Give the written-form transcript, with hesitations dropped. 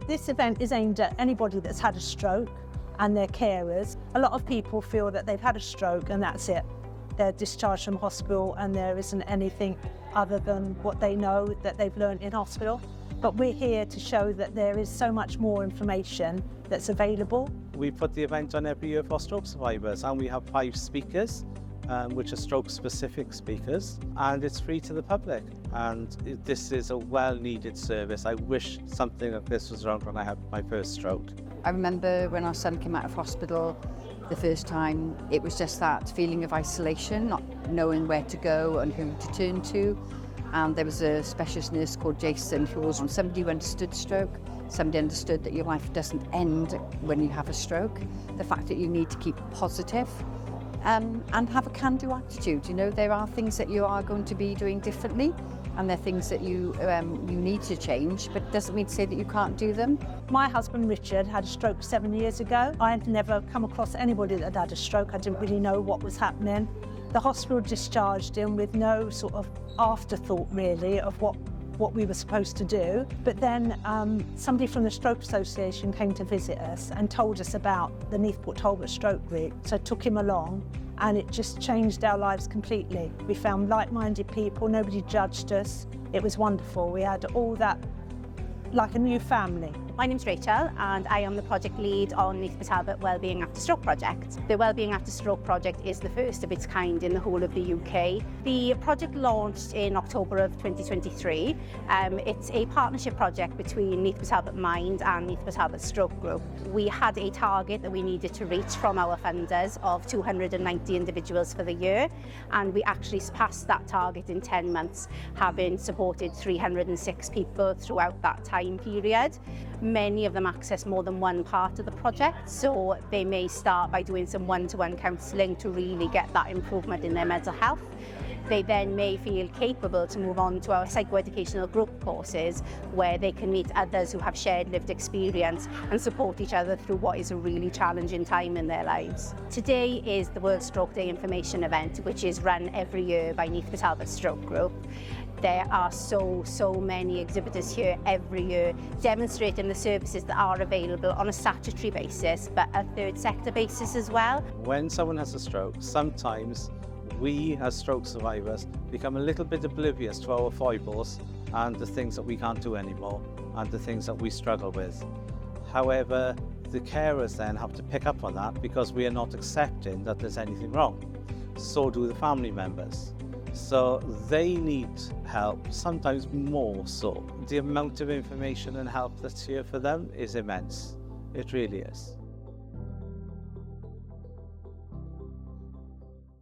This event is aimed at anybody that's had a stroke and their carers. A lot of people feel that they've had a stroke and that's it. They're discharged from hospital and there isn't anything other than what they know that they've learned in hospital. But we're here to show that there is so much more information that's available. We put the event on every year for stroke survivors, and we have 5 speakers, which are stroke-specific speakers, and it's free to the public. And this is a well-needed service. I wish something like this was around when I had my first stroke. I remember when our son came out of hospital the first time, it was just that feeling of isolation, not knowing where to go and who to turn to. And there was a specialist nurse called Jason who was somebody who understood stroke, somebody understood that your life doesn't end when you have a stroke, the fact that you need to keep positive and have a can-do attitude. You know, there are things that you are going to be doing differently and there are things that you need to change, but it doesn't mean to say that you can't do them. My husband Richard had a stroke 7 years ago. I had never come across anybody that had a stroke. I didn't really know what was happening. The hospital discharged him with no sort of afterthought really of what we were supposed to do. But then somebody from the Stroke Association came to visit us and told us about the Neath Port Talbot Stroke Group. So I took him along and it just changed our lives completely. We found like-minded people, nobody judged us. It was wonderful. We had all that like a new family. My name's Rachel and I am the project lead on Neath Port Talbot Wellbeing After Stroke project. The Wellbeing After Stroke project is the first of its kind in the whole of the UK. The project launched in October of 2023. It's a partnership project between Neath Port Talbot Mind and Neath Port Talbot Stroke Group. We had a target that we needed to reach from our funders of 290 individuals for the year, and we actually surpassed that target in 10 months, having supported 306 people throughout that time period. Many of them access more than one part of the project, so they may start by doing some one-to-one counselling to really get that improvement in their mental health. They then may feel capable to move on to our psychoeducational group courses where they can meet others who have shared lived experience and support each other through what is a really challenging time in their lives. Today is the World Stroke Day information event, which is run every year by Neath Port Talbot Stroke Group. There are so many exhibitors here every year demonstrating the services that are available on a statutory basis, but a third sector basis as well. When someone has a stroke, sometimes we as stroke survivors become a little bit oblivious to our foibles and the things that we can't do anymore and the things that we struggle with. However, the carers then have to pick up on that because we are not accepting that there's anything wrong. So do the family members. So they need help, sometimes more so. The amount of information and help that's here for them is immense. It really is.